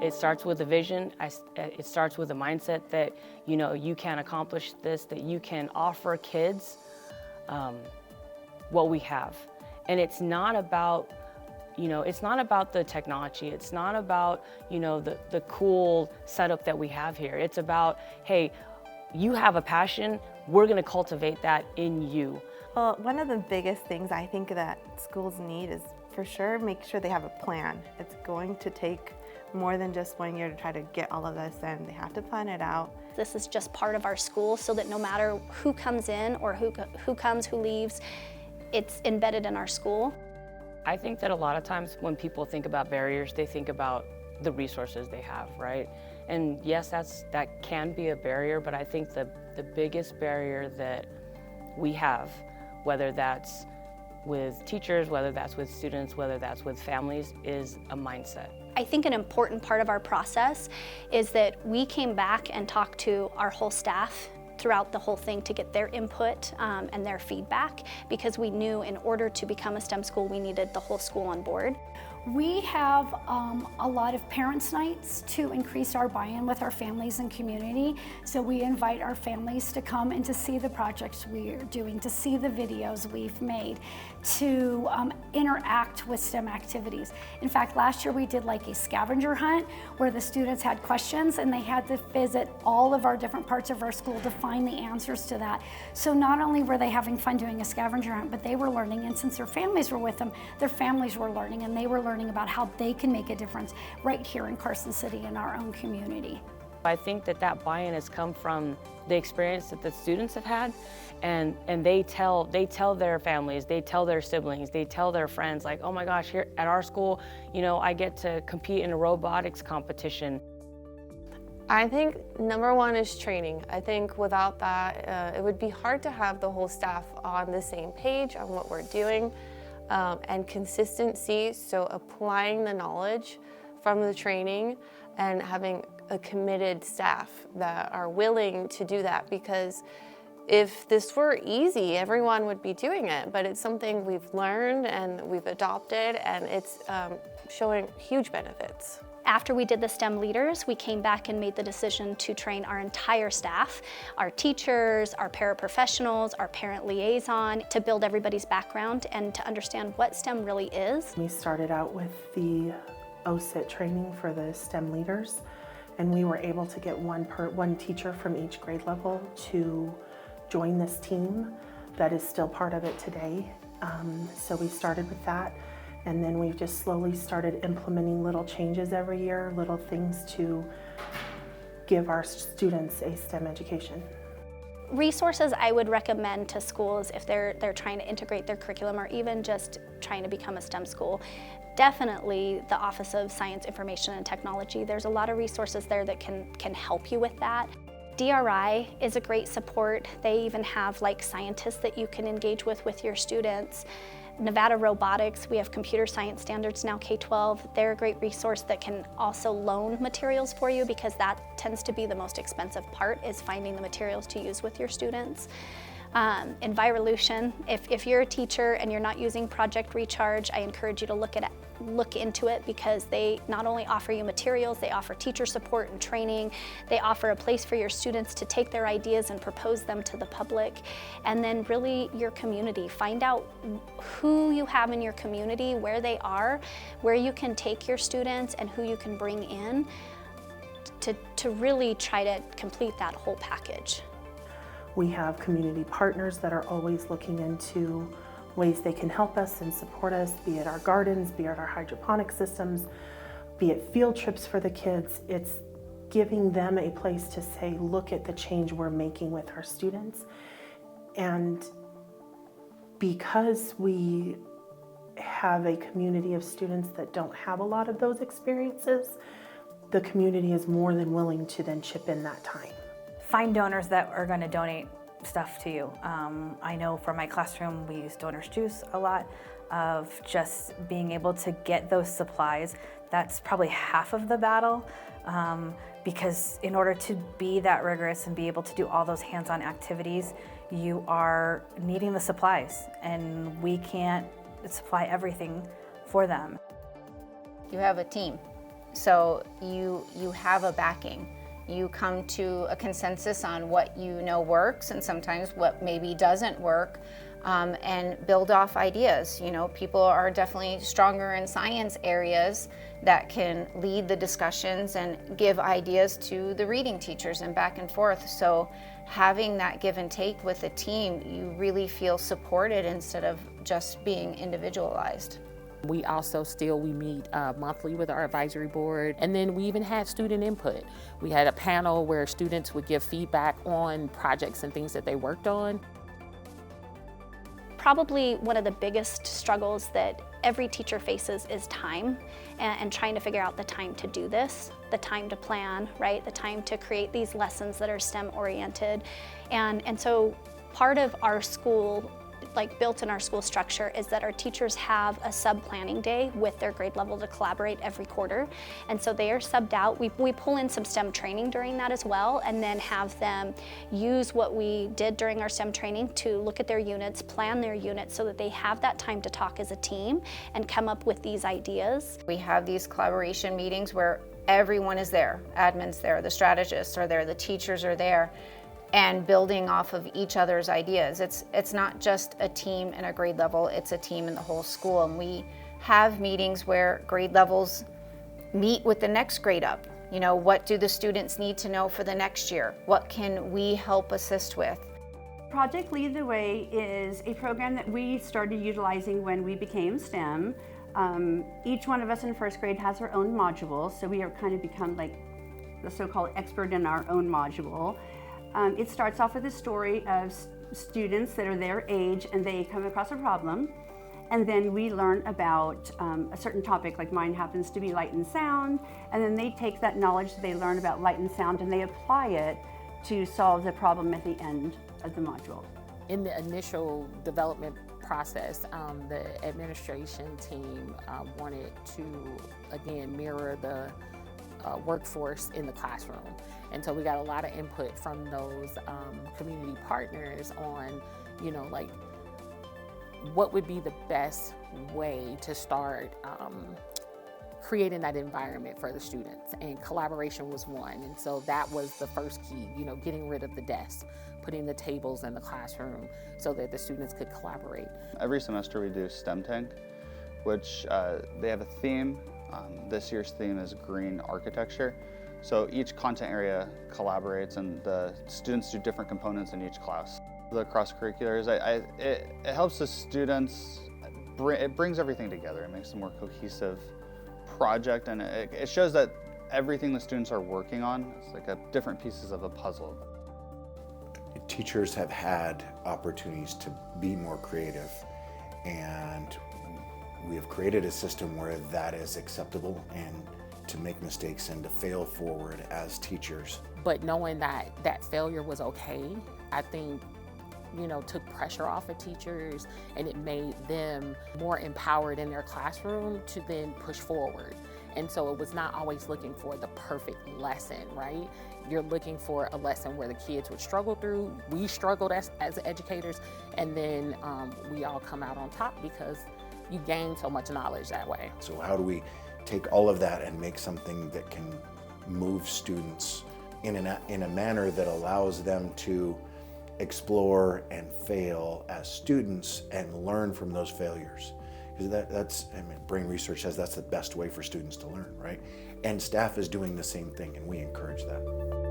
It starts with a vision. It starts with a mindset that, you know, you can accomplish this, that you can offer kids what we have. And it's not about, you know, it's not about the technology. It's not about, you know, the cool setup that we have here. It's about, hey, you have a passion, we're gonna cultivate that in you. Well, one of the biggest things I think that schools need is for sure make sure they have a plan. It's going to take more than just 1 year to try to get all of this in. They have to plan it out. This is just part of our school so that no matter who comes in or who comes, who leaves, it's embedded in our school. I think that a lot of times when people think about barriers, they think about the resources they have, right? And yes, that can be a barrier, but I think the biggest barrier that we have, whether that's with teachers, whether that's with students, whether that's with families, is a mindset. I think an important part of our process is that we came back and talked to our whole staff throughout the whole thing to get their input and their feedback, because we knew in order to become a STEM school, we needed the whole school on board. We have a lot of parents' nights to increase our buy-in with our families and community. So we invite our families to come and to see the projects we are doing, to see the videos we've made, to interact with STEM activities. In fact, last year we did like a scavenger hunt where the students had questions and they had to visit all of our different parts of our school to find the answers to that. So not only were they having fun doing a scavenger hunt, but they were learning, and since their families were with them, their families were learning, and they were learning about how they can make a difference right here in Carson City in our own community. I think that buy-in has come from the experience that the students have had, and they tell their families, they tell their siblings, they tell their friends, like, oh my gosh, here at our school, you know, I get to compete in a robotics competition. I think number one is training. I think without that, it would be hard to have the whole staff on the same page on what we're doing. And consistency, so applying the knowledge from the training and having a committed staff that are willing to do that, because if this were easy, everyone would be doing it, but it's something we've learned and we've adopted, and it's showing huge benefits. After we did the STEM leaders, we came back and made the decision to train our entire staff, our teachers, our paraprofessionals, our parent liaison, to build everybody's background and to understand what STEM really is. We started out with the OSIT training for the STEM leaders, and we were able to get one teacher from each grade level to join this team that is still part of it today. So we started with that. And then we've just slowly started implementing little changes every year, little things to give our students a STEM education. Resources I would recommend to schools if they're trying to integrate their curriculum or even just trying to become a STEM school. Definitely the Office of Science, Information and Technology. There's a lot of resources there that can help you with that. DRI is a great support. They even have like scientists that you can engage with your students. Nevada Robotics, we have computer science standards now, K-12. They're a great resource that can also loan materials for you, because that tends to be the most expensive part, is finding the materials to use with your students. Envirolution, if you're a teacher and you're not using Project Recharge, I encourage you to look into it, because they not only offer you materials, they offer teacher support and training. They offer a place for your students to take their ideas and propose them to the public. And then really your community. Find out who you have in your community, where they are, where you can take your students, and who you can bring in to really try to complete that whole package. We have community partners that are always looking into ways they can help us and support us, be it our gardens, be it our hydroponic systems, be it field trips for the kids. It's giving them a place to say, look at the change we're making with our students. And because we have a community of students that don't have a lot of those experiences, the community is more than willing to then chip in that time. Find donors that are going to donate stuff to you. I know for my classroom we use Donors Juice a lot, of just being able to get those supplies. That's probably half of the battle, because in order to be that rigorous and be able to do all those hands-on activities, you are needing the supplies, and we can't supply everything for them. You have a team. So you have a backing. You come to a consensus on what you know works and sometimes what maybe doesn't work, and build off ideas. You know, people are definitely stronger in science areas that can lead the discussions and give ideas to the reading teachers and back and forth. So having that give and take with a team, you really feel supported instead of just being individualized. We also we meet monthly with our advisory board, and then we even had student input. We had a panel where students would give feedback on projects and things that they worked on. Probably one of the biggest struggles that every teacher faces is time, and trying to figure out the time to do this, the time to plan, right? The time to create these lessons that are STEM oriented. And so part of our school, like built in our school structure, is that our teachers have a sub-planning day with their grade level to collaborate every quarter. And so they are subbed out. We pull in some STEM training during that as well, and then have them use what we did during our STEM training to look at their units, plan their units, so that they have that time to talk as a team and come up with these ideas. We have these collaboration meetings where everyone is there. Admin's there, the strategists are there, the teachers are there, and building off of each other's ideas. It's not just a team in a grade level, it's a team in the whole school. And we have meetings where grade levels meet with the next grade up. You know, what do the students need to know for the next year? What can we help assist with? Project Lead the Way is a program that we started utilizing when we became STEM. Each one of us in first grade has our own module, so we are kind of become like the so-called expert in our own module. It starts off with a story of students that are their age and they come across a problem, and then we learn about a certain topic, like mine happens to be light and sound, and then they take that knowledge that they learn about light and sound and they apply it to solve the problem at the end of the module. In the initial development process, the administration team wanted to, again, mirror the workforce in the classroom. And so we got a lot of input from those community partners on, you know, like what would be the best way to start creating that environment for the students. And collaboration was one. And so that was the first key, you know, getting rid of the desks, putting the tables in the classroom so that the students could collaborate. Every semester we do STEM Tank, which they have a theme. This year's theme is green architecture. So each content area collaborates and the students do different components in each class. The cross-curriculars, it helps the students, it brings everything together. It makes a more cohesive project, and it shows that everything the students are working on is like different pieces of a puzzle. Teachers have had opportunities to be more creative, and we have created a system where that is acceptable, and to make mistakes and to fail forward as teachers. But knowing that that failure was okay, I think, you know, took pressure off of teachers, and it made them more empowered in their classroom to then push forward. And so it was not always looking for the perfect lesson, right? You're looking for a lesson where the kids would struggle through. We struggled as educators, and then we all come out on top because you gain so much knowledge that way. So how do we take all of that and make something that can move students in a manner that allows them to explore and fail as students and learn from those failures? Because that's, I mean, brain research says that's the best way for students to learn, right? And staff is doing the same thing, and we encourage that.